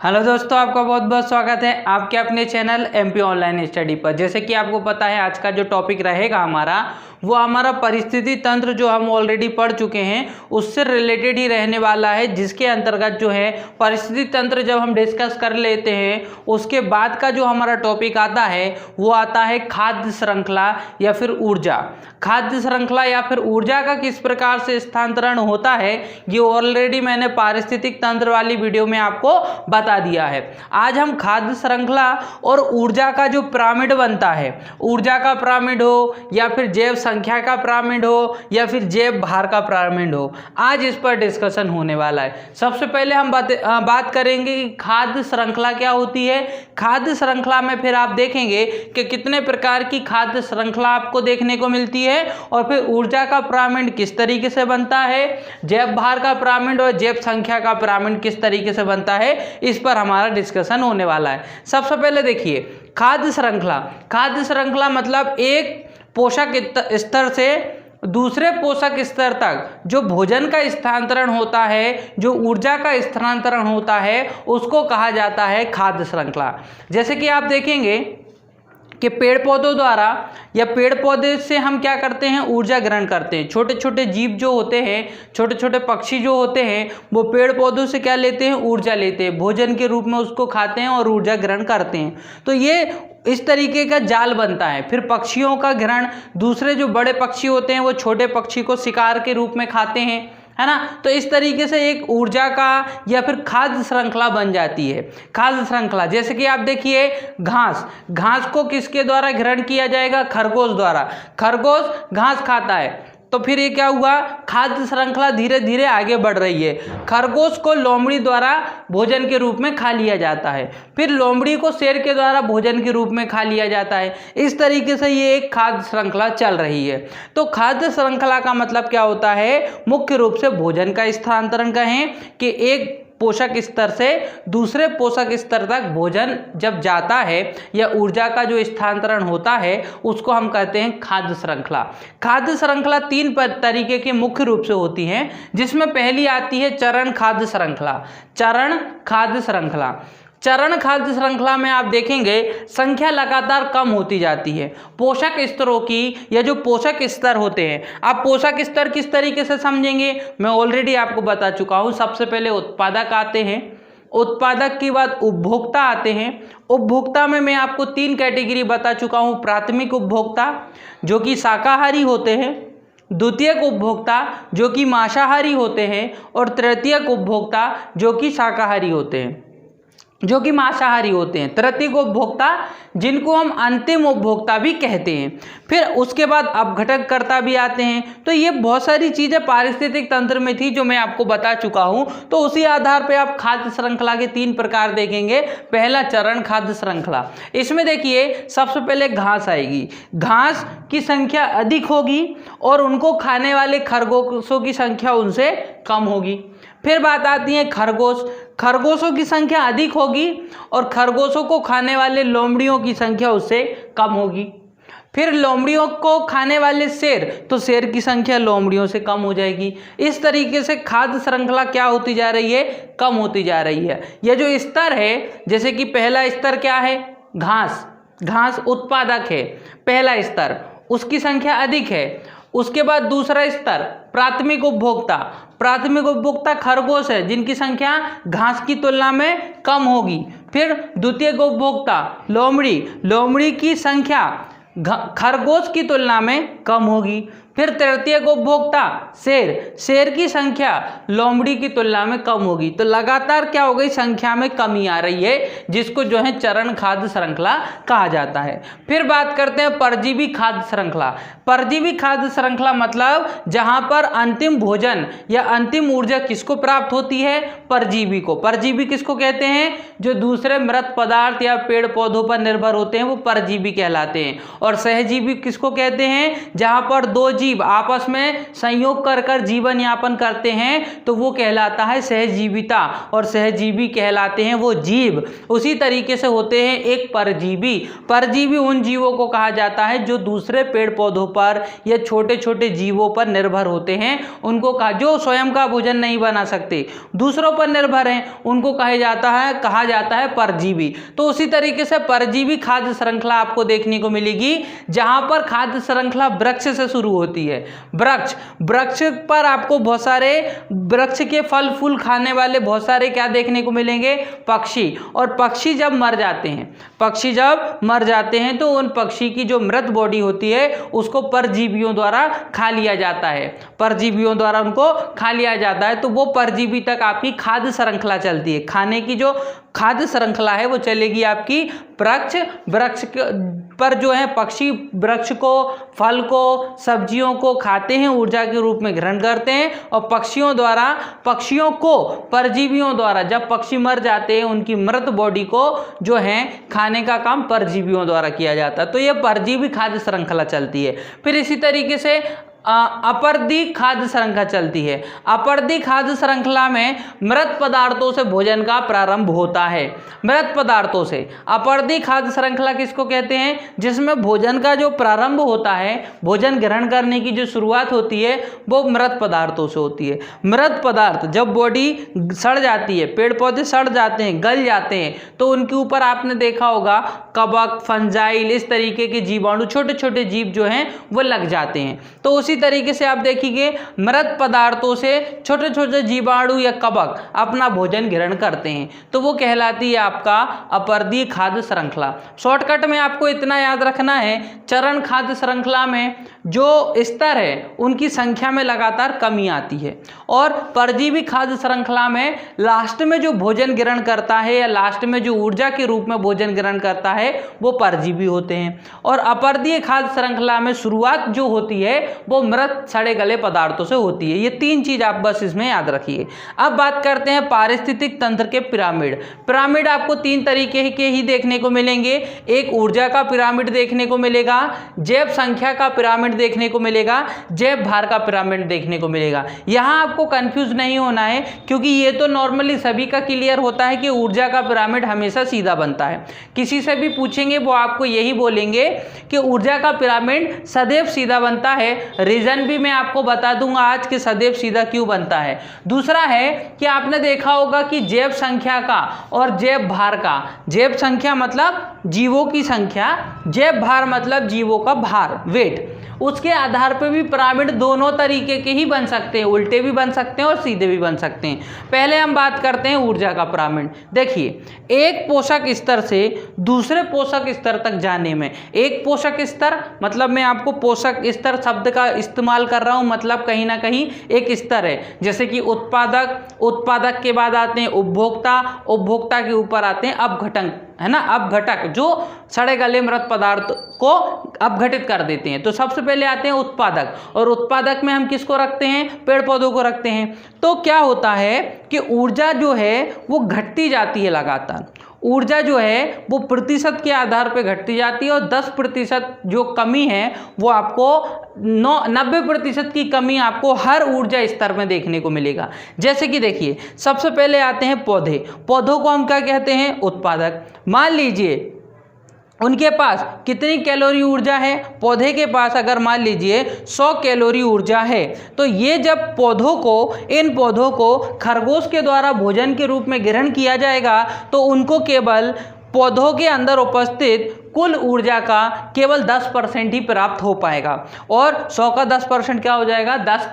Hello दोस्तों, आपका बहुत बहुत स्वागत है आपके अपने चैनल एमपी ऑनलाइन स्टडी पर। जैसे कि आपको पता है आज का जो टॉपिक रहेगा हमारा परिस्थिति तंत्र जो हम ऑलरेडी पढ़ चुके हैं उससे रिलेटेड ही रहने वाला है, जिसके अंतर्गत जो है परिस्थिति तंत्र जब हम डिस्कस कर लेते हैं उसके बाद का जो हमारा टॉपिक आता है वो आता है खाद्य श्रृंखला या फिर ऊर्जा। खाद्य श्रृंखला या फिर ऊर्जा का किस प्रकार से स्थानांतरण होता है ये ऑलरेडी मैंने पारिस्थितिक तंत्र वाली वीडियो में आपको बता दिया है। आज हम खाद्य श्रृंखला और ऊर्जा का जो पिरामिड बनता है, ऊर्जा का पिरामिड हो या फिर जैव संख्या का पिरामिड हो या फिर जैव भार का पिरामिड हो, आज इस पर डिस्कशन होने वाला है। सबसे पहले हम बात करेंगे कि खाद्य श्रृंखला क्या होती है। खाद्य श्रृंखला में फिर आप देखेंगे कि कितने प्रकार की खाद्य श्रृंखला आपको देखने को मिलती है और फिर ऊर्जा का पिरामिड किस तरीके से बनता है, जैव भार का पिरामिड और जैव संख्या का पिरामिड किस तरीके से बनता है, इस पर हमारा डिस्कशन होने वाला है। सबसे पहले देखिए खाद्य श्रृंखला। खाद्य श्रृंखला मतलब एक पोषक स्तर से दूसरे पोषक स्तर तक जो भोजन का स्थानांतरण होता है, जो ऊर्जा का स्थानांतरण होता है, उसको कहा जाता है खाद्य श्रृंखला। जैसे कि आप देखेंगे कि पेड़ पौधों द्वारा या पेड़ पौधे से हम क्या करते हैं, ऊर्जा ग्रहण करते हैं। छोटे छोटे जीव जो होते हैं, छोटे छोटे पक्षी जो होते हैं, वो पेड़ पौधों से क्या लेते हैं, ऊर्जा लेते हैं, भोजन के रूप में उसको खाते हैं और ऊर्जा ग्रहण करते हैं। तो ये इस तरीके का जाल बनता है। फिर पक्षियों का ग्रहण, दूसरे जो बड़े पक्षी होते हैं वो छोटे पक्षी को शिकार के रूप में खाते हैं, है ना। तो इस तरीके से एक ऊर्जा का या फिर खाद्य श्रृंखला बन जाती है। खाद्य श्रृंखला जैसे कि आप देखिए घास को किसके द्वारा ग्रहण किया जाएगा, खरगोश द्वारा। खरगोश घास खाता है तो फिर ये क्या हुआ, खाद्य श्रृंखला धीरे धीरे आगे बढ़ रही है। खरगोश को लोमड़ी द्वारा भोजन के रूप में खा लिया जाता है, फिर लोमड़ी को शेर के द्वारा भोजन के रूप में खा लिया जाता है। इस तरीके से ये एक खाद्य श्रृंखला चल रही है। तो खाद्य श्रृंखला का मतलब क्या होता है, मुख्य रूप से भोजन का स्थानांतरण कहें कि एक पोषक स्तर से दूसरे पोषक स्तर तक भोजन जब जाता है या ऊर्जा का जो स्थानांतरण होता है उसको हम कहते हैं खाद्य श्रृंखला। खाद्य श्रृंखला तीन तरीके की मुख्य रूप से होती हैं, जिसमें पहली आती है चरण खाद्य श्रृंखला। चरण खाद्य श्रृंखला, चरण खाद्य श्रृंखला में आप देखेंगे संख्या लगातार कम होती जाती है पोषक स्तरों की, या जो पोषक स्तर होते हैं। आप पोषक स्तर किस तरीके से समझेंगे, मैं ऑलरेडी आपको बता चुका हूँ। सबसे पहले उत्पादक आते हैं, उत्पादक के बाद उपभोक्ता आते हैं। उपभोक्ता में मैं आपको तीन कैटेगरी बता चुका हूँ। प्राथमिक उपभोक्ता जो कि शाकाहारी होते हैं, द्वितीयक उपभोक्ता जो कि मांसाहारी होते हैं, और तृतीयक उपभोक्ता जो कि शाकाहारी होते हैं, जो कि मांसाहारी होते हैं। तृतीयक उपभोक्ता जिनको हम अंतिम उपभोक्ता भी कहते हैं। फिर उसके बाद अपघटनकर्ता भी आते हैं। तो ये बहुत सारी चीज़ें पारिस्थितिक तंत्र में थी जो मैं आपको बता चुका हूँ। तो उसी आधार पे आप खाद्य श्रृंखला के तीन प्रकार देखेंगे। पहला चरण खाद्य श्रृंखला, इसमें देखिए सबसे पहले घास आएगी। घास की संख्या अधिक होगी और उनको खाने वाले खरगोशों की संख्या उनसे कम होगी। फिर बात आती है खरगोश। खरगोशों की संख्या अधिक होगी और खरगोशों को खाने वाले लोमड़ियों की संख्या उससे कम होगी। फिर लोमड़ियों को खाने वाले शेर, तो शेर की संख्या लोमड़ियों से कम हो जाएगी। इस तरीके से खाद्य श्रृंखला क्या होती जा रही है, कम होती जा रही है। यह जो स्तर है, जैसे कि पहला स्तर क्या है, घास। घास उत्पादक है, पहला स्तर, उसकी संख्या अधिक है। उसके बाद दूसरा स्तर प्राथमिक उपभोक्ता। प्राथमिक उपभोक्ता खरगोश है जिनकी संख्या घास की तुलना में कम होगी। फिर द्वितीयक उपभोक्ता लोमड़ी। लोमड़ी की संख्या खरगोश की तुलना में कम होगी। फिर तृतीयक उपभोक्ता शेर। शेर की संख्या लोमड़ी की तुलना में कम होगी। तो लगातार क्या हो गई, संख्या में कमी आ रही है, जिसको जो है चरण खाद्य श्रृंखला कहा जाता है। फिर बात करते हैं परजीवी खाद्य श्रृंखला। परजीवी खाद्य श्रृंखला मतलब जहां पर अंतिम भोजन या अंतिम ऊर्जा किसको प्राप्त होती है, परजीवी को। परजीवी किसको कहते हैं, जो दूसरे मृत पदार्थ या पेड़ पौधों पर निर्भर होते हैं वो परजीवी कहलाते हैं। और सहजीवी किसको कहते हैं, जहां पर दो जीव आपस में संयोग कर कर जीवन यापन करते हैं तो वो कहलाता है सहजीविता, और सहजीवी कहलाते हैं वो जीव। उसी तरीके से होते हैं एक परजीवी। परजीवी उन जीवों को कहा जाता है जो दूसरे पेड़ पौधों पर या छोटे छोटे जीवों पर निर्भर होते हैं, उनको कहा, जो स्वयं का भोजन नहीं बना सकते, दूसरों पर निर्भर हैं, उनको कहा जाता है परजीवी। तो उसी तरीके से परजीवी खाद्य श्रृंखला आपको देखने को मिलेगी, जहां पर खाद्य श्रृंखला वृक्ष से शुरू होती है। वृक्ष पर आपको बहुत सारे वृक्ष के फल फूल खाने वाले बहुत सारे क्या देखने को मिलेंगे, पक्षी। और पक्षी जब मर जाते हैं तो उन पक्षी की जो मृत बॉडी होती है उसको परजीवियों द्वारा खा लिया जाता है, परजीवियों द्वारा उनको खा लिया जाता है। तो वो परजीवी तक आपकी खाद्य श्रृंखला चलती है। खाने की जो खाद्य श्रृंखला है वो चलेगी आपकी वृक्ष पर जो है पक्षी वृक्ष को, फल को, सब्जियों को खाते हैं, ऊर्जा के रूप में ग्रहण करते हैं, और पक्षियों को परजीवियों द्वारा, जब पक्षी मर जाते हैं उनकी मृत बॉडी को जो है खाने का काम परजीवियों द्वारा किया जाता है। तो ये परजीवी खाद्य श्रृंखला चलती है। फिर इसी तरीके से अपरदी खाद्य श्रृंखला चलती है। अपरदी खाद्य श्रृंखला में मृत पदार्थों से भोजन का प्रारंभ होता है। मृत पदार्थों से अपरदी खाद्य श्रृंखला किसको कहते हैं, जिसमें भोजन का जो प्रारंभ होता है, भोजन ग्रहण करने की जो शुरुआत होती है वो मृत पदार्थों से होती है। मृत पदार्थ जब बॉडी सड़ जाती है, पेड़ पौधे सड़ जाते हैं, गल जाते हैं, तो उनके ऊपर आपने देखा होगा कवक, फंजाइल, इस तरीके के जीवाणु, छोटे छोटे जीव जो हैं वो लग जाते हैं। तो उसी तरीके से आप देखिए मृत पदार्थों से छोटे छोटे जीवाणु या कवक अपना भोजन ग्रहण करते हैं, तो वो कहलाती है आपका अपरदीय खाद्य श्रृंखला। शॉर्टकट में आपको इतना याद रखना है, चरण खाद्य श्रृंखला में जो स्तर है उनकी संख्या में लगातार कमी आती है, और परजीवी खाद्य श्रृंखला में लास्ट में जो भोजन ग्रहण करता है या लास्ट में जो ऊर्जा के रूप में भोजन ग्रहण करता है वो परजीवी होते हैं। और अपरदीय खाद्य श्रृंखला में शुरुआत जो होती है वो मृत सड़े गले पदार्थों से होती है। ये तीन चीज आप बस इसमें याद रखिए। अब बात करते हैं पारिस्थितिक तंत्र के पिरामिड। पिरामिड आपको तीन तरीके के ही देखने को मिलेंगे। एक ऊर्जा का पिरामिड देखने को मिलेगा, जैव संख्या का पिरामिड देखने को मिलेगा, जैव भार का पिरामिड देखने को मिलेगा। यहां आपको कंफ्यूज नहीं होना है, क्योंकि ये तो नॉर्मली सभी का क्लियर होता है कि ऊर्जा का पिरामिड हमेशा सीधा बनता है। किसी से भी पूछेंगे वो आपको यही बोलेंगे कि ऊर्जा का पिरामिड सदैव सीधा बनता है। रीजन भी मैं आपको बता दूंगा आज कि सदैव सीधा क्यों बनता है। दूसरा है कि आपने देखा होगा कि जैव संख्या का और जैव भार का, जैव संख्या मतलब जीवों की संख्या, जैव भार मतलब जीवों का भार, वेट, उसके आधार पर भी पिरामिड दोनों तरीके के ही बन सकते हैं, उल्टे भी बन सकते हैं और सीधे भी बन सकते हैं। पहले हम बात करते हैं ऊर्जा का पिरामिड। देखिए, एक पोषक स्तर से दूसरे पोषक स्तर तक जाने में, एक पोषक स्तर मतलब मैं आपको पोषक स्तर शब्द का इस्तेमाल कर रहा हूं, मतलब कहीं ना कहीं एक स्तर है। जैसे कि उत्पादक, उत्पादक के बाद आते हैं उपभोक्ता, उपभोक्ता के ऊपर आते हैं अपघटक, है ना, अपघटक जो सड़े गले मृत पदार्थ को अपघटित कर देते हैं। तो सबसे पहले आते हैं उत्पादक, और उत्पादक में हम किसको रखते हैं, पेड़ पौधों को रखते हैं। तो क्या होता है कि ऊर्जा जो है वो घटती जाती है लगातार। ऊर्जा जो है वो प्रतिशत के आधार पर घटती जाती है, और 10% जो कमी है वो आपको 90% की कमी आपको हर ऊर्जा स्तर में देखने को मिलेगा। जैसे कि देखिए, सबसे पहले आते हैं पौधे। पौधों को हम क्या कहते हैं, उत्पादक। मान लीजिए उनके पास कितनी कैलोरी ऊर्जा है, पौधे के पास अगर मान लीजिए 100 कैलोरी ऊर्जा है, तो ये जब इन पौधों को खरगोश के द्वारा भोजन के रूप में ग्रहण किया जाएगा, तो उनको केवल पौधों के अंदर उपस्थित कुल ऊर्जा का केवल 10% ही प्राप्त हो पाएगा, और 100 का 10% क्या हो जाएगा, 10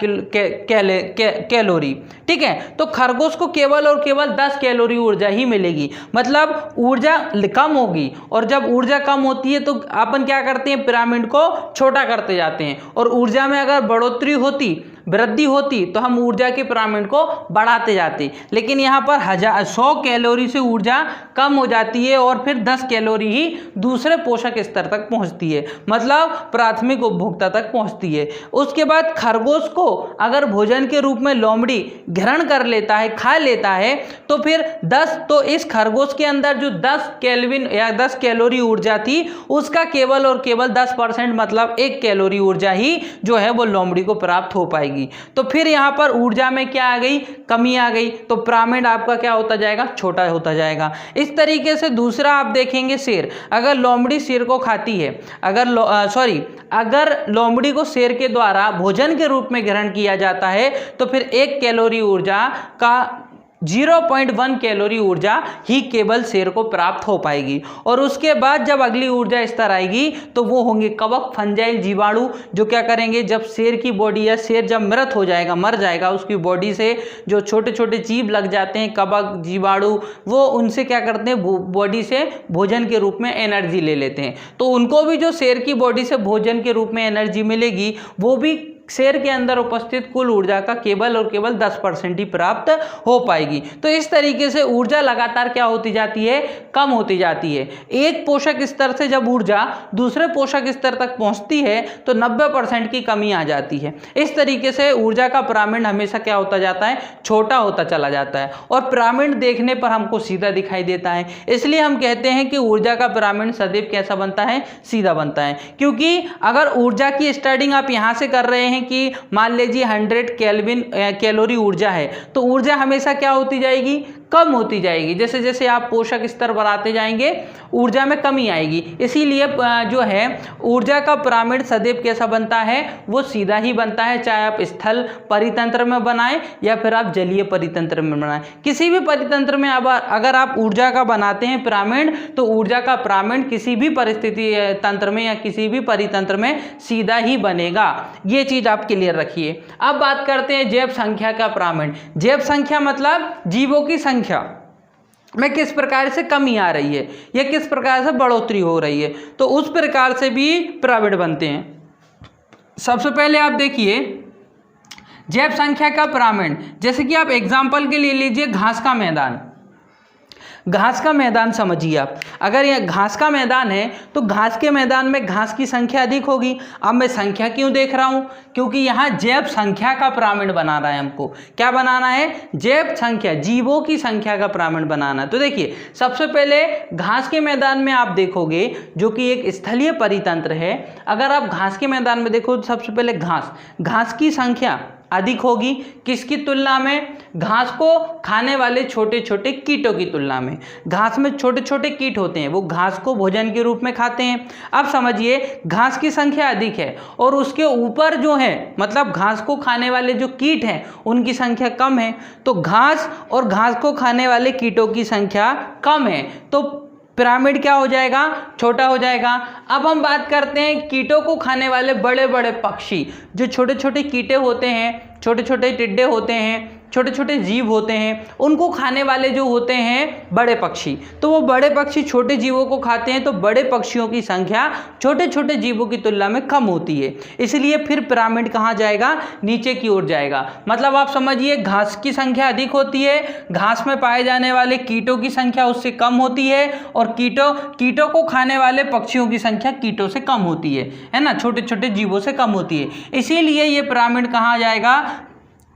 कैलोरी। ठीक है, तो खरगोश को केवल और केवल 10 कैलोरी ऊर्जा ही मिलेगी, मतलब ऊर्जा कम होगी। और जब ऊर्जा कम होती है तो अपन क्या करते हैं, पिरामिड को छोटा करते जाते हैं, और ऊर्जा में अगर बढ़ोतरी होती वृद्धि होती तो हम ऊर्जा के पिरामिड को बढ़ाते जाते, लेकिन यहाँ पर 100 कैलोरी से ऊर्जा कम हो जाती है और फिर 10 कैलोरी ही दूसरे पोषक स्तर तक पहुँचती है, मतलब प्राथमिक उपभोक्ता तक पहुँचती है। उसके बाद खरगोश को अगर भोजन के रूप में लोमड़ी ग्रहण कर लेता है, खा लेता है, तो फिर 10, तो इस खरगोश के अंदर जो 10 केल्विन या 10 कैलोरी ऊर्जा थी उसका केवल और केवल 10% मतलब 1 कैलोरी ऊर्जा ही जो है वो लोमड़ी को प्राप्त हो पाएगी। तो फिर यहाँ पर ऊर्जा में क्या आ गई, कमी आ गई, तो पिरामिड आपका क्या होता जाएगा, छोटा होता जाएगा। इस तरीके से दूसरा आप देखेंगे शेर, अगर लोमड़ी शेर को खाती है, अगर लोमड़ी को शेर के द्वारा भोजन के रूप में ग्रहण किया जाता है तो फिर 1 कैलोरी ऊर्जा का 0.1 कैलोरी ऊर्जा ही केवल शेर को प्राप्त हो पाएगी। और उसके बाद जब अगली ऊर्जा स्तर आएगी तो वो होंगे कवक, फंजाइल, जीवाणु, जो क्या करेंगे, जब शेर की बॉडी या शेर जब मृत हो जाएगा, मर जाएगा, उसकी बॉडी से जो छोटे छोटे जीव लग जाते हैं, कवक, जीवाणु, वो उनसे क्या करते हैं, बॉडी से भोजन के रूप में एनर्जी ले लेते हैं। तो उनको भी जो शेर की बॉडी से भोजन के रूप में एनर्जी मिलेगी वो भी शेर के अंदर उपस्थित कुल ऊर्जा का केवल और केवल 10% ही प्राप्त हो पाएगी। तो इस तरीके से ऊर्जा लगातार क्या होती जाती है, कम होती जाती है। एक पोषक स्तर से जब ऊर्जा दूसरे पोषक स्तर तक पहुंचती है तो 90% की कमी आ जाती है। इस तरीके से ऊर्जा का पिरामिड हमेशा क्या होता जाता है, छोटा होता चला जाता है। और पिरामिड देखने पर हमको सीधा दिखाई देता है, इसलिए हम कहते हैं कि ऊर्जा का पिरामिड सदैव कैसा बनता है, सीधा बनता है। क्योंकि अगर ऊर्जा की स्टार्टिंग आप यहाँ से कर रहे हैं कि मान लीजिए 100 कैलोरी ऊर्जा है, तो ऊर्जा हमेशा क्या होती जाएगी, कम होती जाएगी। जैसे जैसे आप पोषक स्तर बढ़ाते जाएंगे ऊर्जा में कमी आएगी। इसीलिए जो है ऊर्जा का पिरामिड सदैव कैसा बनता है, वो सीधा ही बनता है, चाहे आप स्थल परितंत्र में बनाएं या फिर आप जलीय परितंत्र में बनाएं। किसी भी परितंत्र में अगर आप ऊर्जा का बनाते हैं पिरामिड, तो ऊर्जा का पिरामिड किसी भी परिस्थिति तंत्र में या किसी भी परितंत्र में सीधा ही बनेगा। ये चीज आप क्लियर रखिए। अब बात करते हैं जैव संख्या का पिरामिड। जैव संख्या मतलब जीवों की संख्या में किस प्रकार से कमी आ रही है या किस प्रकार से बढ़ोतरी हो रही है, तो उस प्रकार से भी पिरामिड बनते हैं। सबसे पहले आप देखिए जैव संख्या का पिरामिड, जैसे कि आप एग्जांपल के लिए लीजिए घास का मैदान। घास का मैदान समझिए आप, अगर यह घास का मैदान है तो घास के मैदान में घास की संख्या अधिक होगी। अब मैं संख्या क्यों देख रहा हूं, क्योंकि यहाँ जैव संख्या का पिरामिड बनाना है। हमको क्या बनाना है, जैव संख्या, जीवों की संख्या का पिरामिड बनाना है। तो देखिए सबसे पहले घास के मैदान में आप देखोगे जो कि एक स्थलीय परितंत्र है, अगर आप घास के मैदान में देखो तो सबसे पहले घास की संख्या अधिक होगी। किसकी तुलना में, घास को खाने वाले छोटे छोटे कीटों की तुलना में। घास में छोटे छोटे कीट होते हैं, वो घास को भोजन के रूप में खाते हैं। अब समझिए घास की संख्या अधिक है और उसके ऊपर जो है मतलब घास को खाने वाले जो कीट हैं उनकी संख्या कम है, तो घास और घास को खाने वाले कीटों की संख्या कम है, तो पिरामिड क्या हो जाएगा, छोटा हो जाएगा। अब हम बात करते हैं कीटों को खाने वाले बड़े बड़े पक्षी, जो छोटे छोटे कीटे होते हैं, छोटे छोटे टिड्डे होते हैं, छोटे छोटे जीव होते हैं, उनको खाने वाले जो होते हैं बड़े पक्षी, तो वो बड़े पक्षी छोटे जीवों को खाते हैं, तो बड़े पक्षियों की संख्या छोटे छोटे जीवों की तुलना में कम होती है। इसलिए फिर पिरामिड कहाँ जाएगा, नीचे की ओर जाएगा। मतलब आप समझिए घास की संख्या अधिक होती है, घास में पाए जाने वाले कीटों की संख्या उससे कम होती है, और कीटों को खाने वाले पक्षियों की संख्या कीटों से कम होती है ना, छोटे छोटे जीवों से कम होती है। इसीलिए ये पिरामिड कहाँ जाएगा,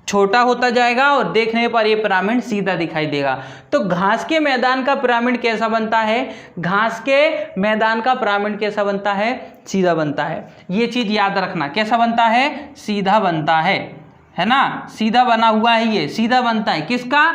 छोटा होता जाएगा, और देखने पर ये पिरामिड सीधा दिखाई देगा। तो घास के मैदान का पिरामिड कैसा बनता है, घास के मैदान का पिरामिड कैसा बनता है, सीधा बनता है। ये चीज याद रखना, कैसा बनता है, सीधा बनता है ना, सीधा बना हुआ है, ये सीधा बनता है किसका,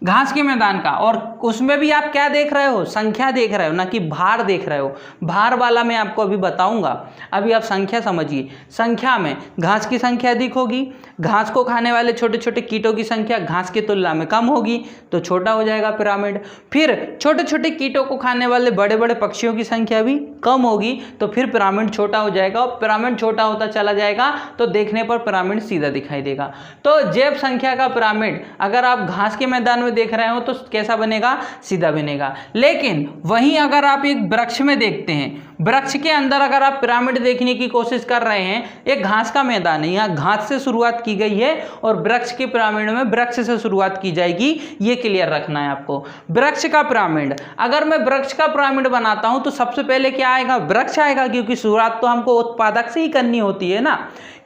घास के मैदान का। और उसमें भी आप क्या देख रहे हो, संख्या देख रहे हो, ना कि भार देख रहे हो। भार वाला मैं आपको अभी बताऊंगा, अभी आप संख्या समझिए। संख्या में घास की संख्या अधिक होगी, घास को खाने वाले छोटे छोटे कीटों की संख्या घास की तुलना में कम होगी, तो छोटा हो जाएगा पिरामिड। फिर छोटे छोटे कीटों को खाने वाले बड़े बड़े पक्षियों की संख्या भी कम होगी, तो फिर पिरामिड छोटा हो जाएगा। और पिरामिड छोटा होता चला जाएगा तो देखने पर पिरामिड सीधा दिखाई देगा। तो जैव संख्या का पिरामिड अगर आप घास के मैदान में देख रहे हो तो कैसा बनेगा, सीधा बनेगा। लेकिन वहीं अगर आप एक वृक्ष में देखते हैं, वृक्ष के अंदर अगर आप पिरामिड देखने की कोशिश कर रहे हैं, एक घास का मैदान है, यहाँ घास से शुरुआत की गई है और वृक्ष के पिरामिड में वृक्ष से शुरुआत की जाएगी, ये क्लियर रखना है आपको। वृक्ष का पिरामिड, अगर मैं वृक्ष का पिरामिड बनाता हूं तो सबसे पहले क्या आएगा? वृक्ष आएगा, क्योंकि शुरुआत तो हमको उत्पादक से ही करनी होती है ना,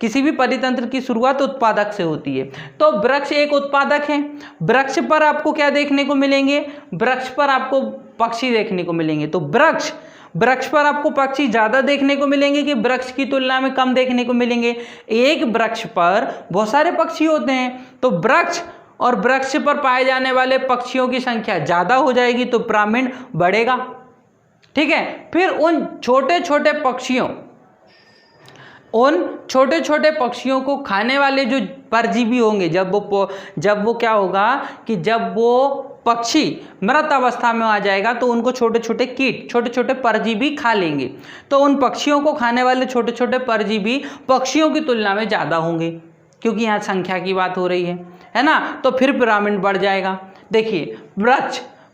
किसी भी परितंत्र की शुरुआत उत्पादक से होती है। तो वृक्ष एक उत्पादक है। वृक्ष पर आपको क्या देखने को मिलेंगे? वृक्ष पर आपको पक्षी देखने को मिलेंगे। तो वृक्ष पर आपको पक्षी ज्यादा देखने को मिलेंगे कि वृक्ष की तुलना में कम देखने को मिलेंगे? एक वृक्ष पर बहुत सारे पक्षी होते हैं, तो वृक्ष और वृक्ष पर पाए जाने वाले पक्षियों की संख्या ज्यादा हो जाएगी तो पिरामिड बढ़ेगा। ठीक है, फिर उन छोटे छोटे पक्षियों को खाने वाले जो परजीवी होंगे, जब वो क्या होगा कि जब वो पक्षी मृत अवस्था में आ जाएगा तो उनको छोटे छोटे कीट, छोटे छोटे परजीवी खा लेंगे। तो उन पक्षियों को खाने वाले छोटे छोटे परजीवी पक्षियों की तुलना में ज़्यादा होंगे, क्योंकि यहाँ संख्या की बात हो रही है ना। तो फिर पिरामिड बढ़ जाएगा। देखिए,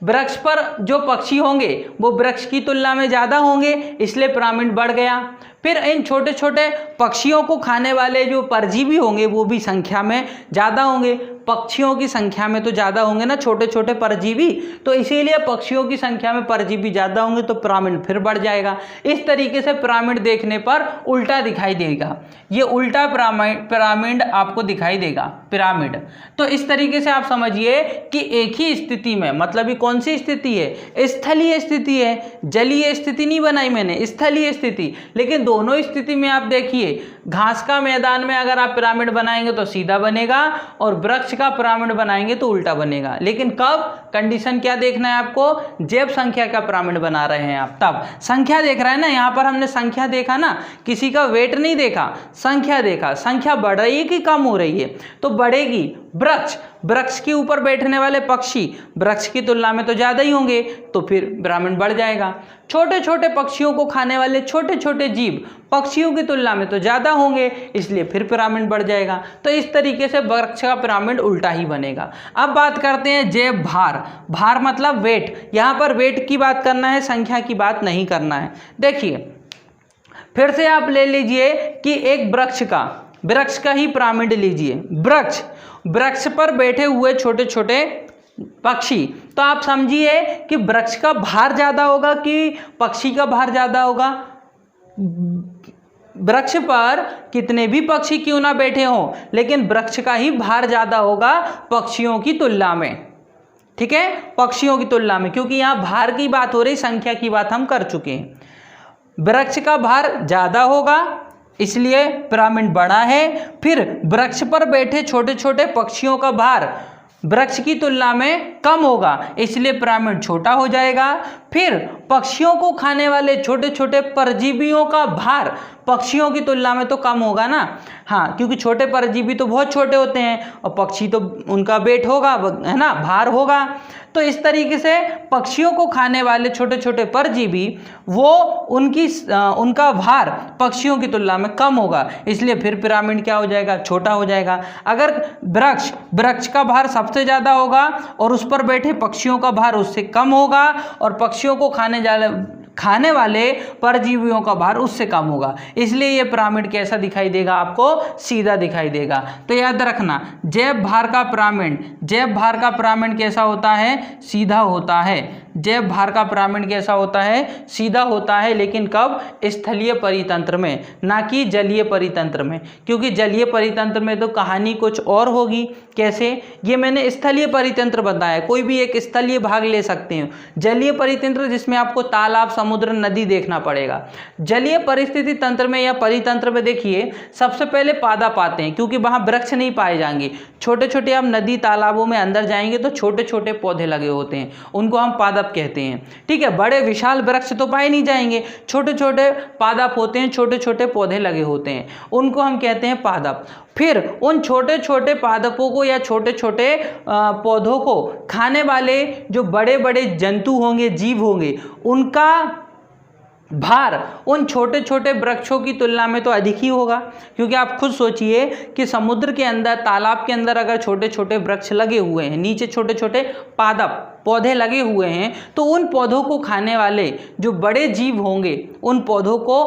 वृक्ष पर जो पक्षी होंगे वो वृक्ष की तुलना में ज़्यादा होंगे, इसलिए पिरामिड बढ़ गया। फिर इन छोटे छोटे पक्षियों को खाने वाले जो परजीवी होंगे वो भी संख्या में ज़्यादा होंगे। पक्षियों की संख्या में तो ज़्यादा होंगे ना छोटे छोटे परजीवी, तो इसीलिए पक्षियों की संख्या में परजीवी ज़्यादा होंगे तो पिरामिड फिर बढ़ जाएगा। इस तरीके से पिरामिड देखने पर उल्टा दिखाई देगा, ये उल्टा पिरामिड आपको दिखाई देगा, पिरामिड। तो इस तरीके से आप समझिए कि एक ही स्थिति में, मतलब ये कौन सी स्थिति है? स्थलीय स्थिति है, जलीय स्थिति नहीं बनाई मैंने, स्थलीय स्थिति। लेकिन दोनों स्थिति में आप देखिए, घास का मैदान में अगर आप पिरामिड बनाएंगे तो सीधा बनेगा और वृक्ष का पिरामिड बनाएंगे तो उल्टा बनेगा। लेकिन कब? कंडीशन क्या देखना है आपको? जब संख्या का पिरामिड बना रहे हैं आप, तब संख्या देख रहे हैं ना। यहाँ पर हमने संख्या देखा ना, किसी का वेट नहीं देखा, संख्या देखा। संख्या बढ़ रही है कि कम हो रही है? तो बढ़ेगी। वृक्ष के ऊपर बैठने वाले पक्षी वृक्ष की तुलना में तो ज़्यादा ही होंगे, तो फिर पिरामिड बढ़ जाएगा। छोटे छोटे पक्षियों को खाने वाले छोटे छोटे जीव पक्षियों की तुलना में तो ज़्यादा होंगे, इसलिए फिर पिरामिड बढ़ जाएगा। तो इस तरीके से वृक्ष का पिरामिड उल्टा ही बनेगा। अब बात करते हैं जैव भार। भार मतलब वेट। यहाँ पर वेट की बात करना है, संख्या की बात नहीं करना है। देखिए, फिर से आप ले लीजिए कि एक वृक्ष का ही पिरामिड लीजिए। वृक्ष पर बैठे हुए छोटे छोटे पक्षी, तो आप समझिए कि वृक्ष का भार ज्यादा होगा कि पक्षी का भार ज्यादा होगा? वृक्ष पर कितने भी पक्षी क्यों ना बैठे हों, लेकिन वृक्ष का ही भार ज्यादा होगा पक्षियों की तुलना में। ठीक है, पक्षियों की तुलना में, क्योंकि यहाँ भार की बात हो रही, संख्या की बात हम कर चुके हैं। वृक्ष का भार ज्यादा होगा इसलिए पिरामिड बड़ा है। फिर वृक्ष पर बैठे छोटे छोटे पक्षियों का भार वृक्ष की तुलना में कम होगा, इसलिए पिरामिड छोटा हो जाएगा। फिर पक्षियों को खाने वाले छोटे छोटे परजीवियों का भार पक्षियों की तुलना में तो कम होगा ना। हाँ, क्योंकि छोटे परजीवी तो बहुत छोटे होते हैं और पक्षी तो उनका वेट होगा, है ना, भार होगा। तो इस तरीके से पक्षियों को खाने वाले छोटे छोटे परजीवी वो उनका भार पक्षियों की तुलना में कम होगा, इसलिए फिर पिरामिड क्या हो जाएगा? छोटा हो जाएगा। अगर वृक्ष का भार सबसे ज़्यादा होगा और उस पर बैठे पक्षियों का भार उससे कम होगा और पक्षियों को खाने वाले परजीवियों का भार उससे कम होगा, इसलिए ये पिरामिड कैसा दिखाई देगा? आपको सीधा दिखाई देगा। तो याद रखना, जैव भार का पिरामिड कैसा होता है? सीधा होता है। जैव भार का पिरामिड कैसा होता है? सीधा होता है। लेकिन कब? स्थलीय परितंत्र में, ना कि जलीय परितंत्र में, क्योंकि जलीय परितंत्र में तो कहानी कुछ और होगी। कैसे? ये मैंने स्थलीय परितंत्र बताया, कोई भी एक स्थलीय भाग ले सकते हैं। जलीय परितंत्र जिसमें आपको तालाब, समुद्र, नदी देखना पड़ेगा। जलीय परिस्थिति तंत्र में या परितंत्र में देखिए, सबसे पहले पादप आते हैं, क्योंकि वहां वृक्ष नहीं पाए जाएंगे। छोटे छोटे आप नदी तालाबों में अंदर जाएंगे तो छोटे छोटे पौधे लगे होते हैं, उनको हम पादप कहते हैं। ठीक है, बड़े विशाल वृक्ष तो पाए नहीं जाएंगे, छोटे छोटे पादप होते हैं, छोटे छोटे पौधे लगे होते हैं, उनको हम कहते हैं पादप। फिर उन छोटे छोटे पादपों को या छोटे छोटे पौधों को खाने वाले जो बड़े बड़े जंतु होंगे, जीव होंगे, उनका भार उन छोटे छोटे वृक्षों की तुलना में तो अधिक ही होगा। क्योंकि आप खुद सोचिए कि समुद्र के अंदर, तालाब के अंदर अगर छोटे छोटे वृक्ष लगे हुए हैं, नीचे छोटे छोटे पादप, पौधे लगे हुए हैं तो उन पौधों को खाने वाले जो बड़े जीव होंगे, उन पौधों को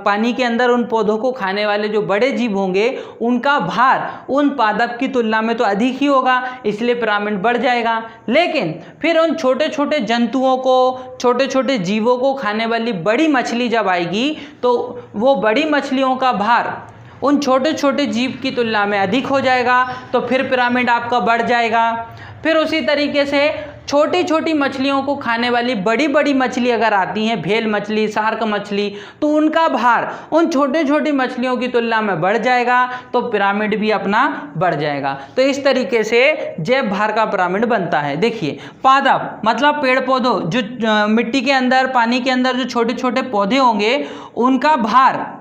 पानी के अंदर उन पौधों को खाने वाले जो बड़े जीव होंगे उनका भार उन पादप की तुलना में तो अधिक ही होगा, इसलिए पिरामिड बढ़ जाएगा। लेकिन फिर उन छोटे छोटे जंतुओं को, छोटे छोटे जीवों को खाने वाली बड़ी मछली जब आएगी तो वो बड़ी मछलियों का भार उन छोटे छोटे जीव की तुलना में अधिक हो जाएगा, तो फिर पिरामिड आपका बढ़ जाएगा। फिर उसी तरीके से छोटी छोटी मछलियों को खाने वाली बड़ी बड़ी मछली अगर आती हैं, भेल मछली, शार्क मछली, तो उनका भार उन छोटे छोटी मछलियों की तुलना में बढ़ जाएगा, तो पिरामिड भी अपना बढ़ जाएगा। तो इस तरीके से जैव भार का पिरामिड बनता है। देखिए, पादप मतलब पेड़ पौधों, जो मिट्टी के अंदर, पानी के अंदर जो छोटे छोटे पौधे होंगे उनका भार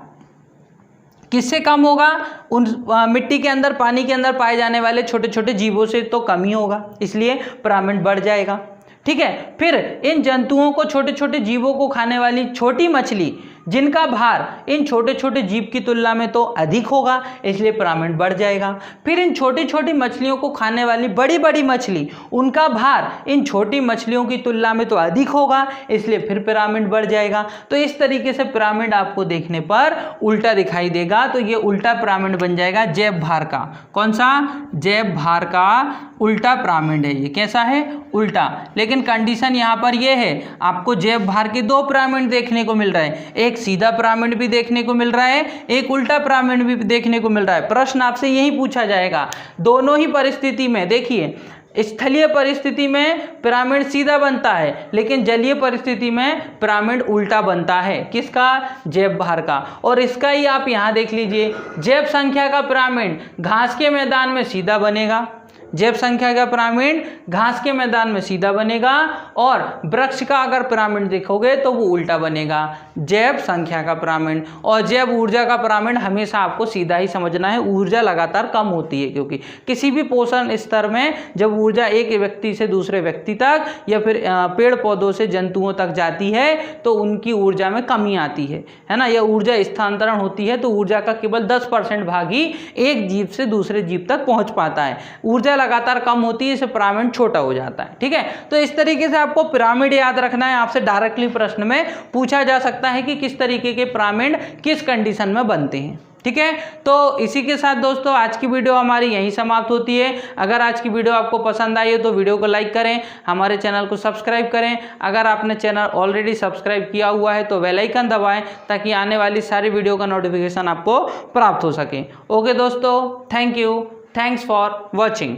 किससे कम होगा? उन मिट्टी के अंदर, पानी के अंदर पाए जाने वाले छोटे छोटे जीवों से तो कम ही होगा, इसलिए पिरामिड बढ़ जाएगा। ठीक है। फिर इन जंतुओं को, छोटे छोटे जीवों को खाने वाली छोटी मछली जिनका भार इन छोटे छोटे जीव की तुलना में तो अधिक होगा, इसलिए पिरामिड बढ़ जाएगा। फिर इन छोटी छोटी मछलियों को खाने वाली बड़ी बड़ी मछली, उनका भार इन छोटी मछलियों की तुलना में तो अधिक होगा, इसलिए फिर पिरामिड बढ़ जाएगा। तो इस तरीके से पिरामिड आपको देखने पर उल्टा दिखाई देगा, तो ये उल्टा पिरामिड बन जाएगा जैव भार का। कौन सा? जैव भार का उल्टा पिरामिड है ये। कैसा है? उल्टा। लेकिन कंडीशन यहाँ पर ये है, आपको जैव भार के दो पिरामिड देखने को मिल रहा है, एक सीधा पिरामिड भी देखने को मिल रहा है, एक उल्टा पिरामिड भी देखने को मिल रहा है। प्रश्न आपसे यही पूछा जाएगा दोनों ही परिस्थिति में। देखिए, स्थलीय परिस्थिति में पिरामिड सीधा बनता है, लेकिन जलीय परिस्थिति में पिरामिड उल्टा बनता है। किसका? जैव भार का। और इसका ही आप यहाँ देख लीजिए, जैव संख्या का पिरामिड घास के मैदान में सीधा बनेगा, जैव संख्या का पिरामिड घास के मैदान में सीधा बनेगा, और वृक्ष का अगर पिरामिड देखोगे तो वो उल्टा बनेगा, जैव संख्या का पिरामिड। और जैव ऊर्जा का पिरामिड हमेशा आपको सीधा ही समझना है, ऊर्जा लगातार कम होती है, क्योंकि किसी भी पोषण स्तर में जब ऊर्जा एक व्यक्ति से दूसरे व्यक्ति तक या फिर पेड़ पौधों से जंतुओं तक जाती है तो उनकी ऊर्जा में कमी आती है ना, या ऊर्जा स्थानांतरण होती है, तो ऊर्जा का केवल 10% भाग ही एक जीव से दूसरे जीव तक पहुंच पाता है। ऊर्जा लगातार कम होती है, इससे पिरामिड छोटा हो जाता है। ठीक है। तो इस तरीके से आपको पिरामिड याद रखना है। आपसे डायरेक्टली प्रश्न में पूछा जा सकता है कि किस तरीके के पिरामिड किस कंडीशन में बनते हैं। ठीक है। तो इसी के साथ दोस्तों आज की वीडियो हमारी यहीं समाप्त होती है। अगर आज की वीडियो आपको पसंद आई है तो वीडियो को लाइक करें, हमारे चैनल को सब्सक्राइब करें। अगर आपने चैनल ऑलरेडी सब्सक्राइब किया हुआ है तो बेल आइकन दबाएं, ताकि आने वाली सारी वीडियो का नोटिफिकेशन आपको प्राप्त हो सके। ओके दोस्तों, thank you, thanks for watching.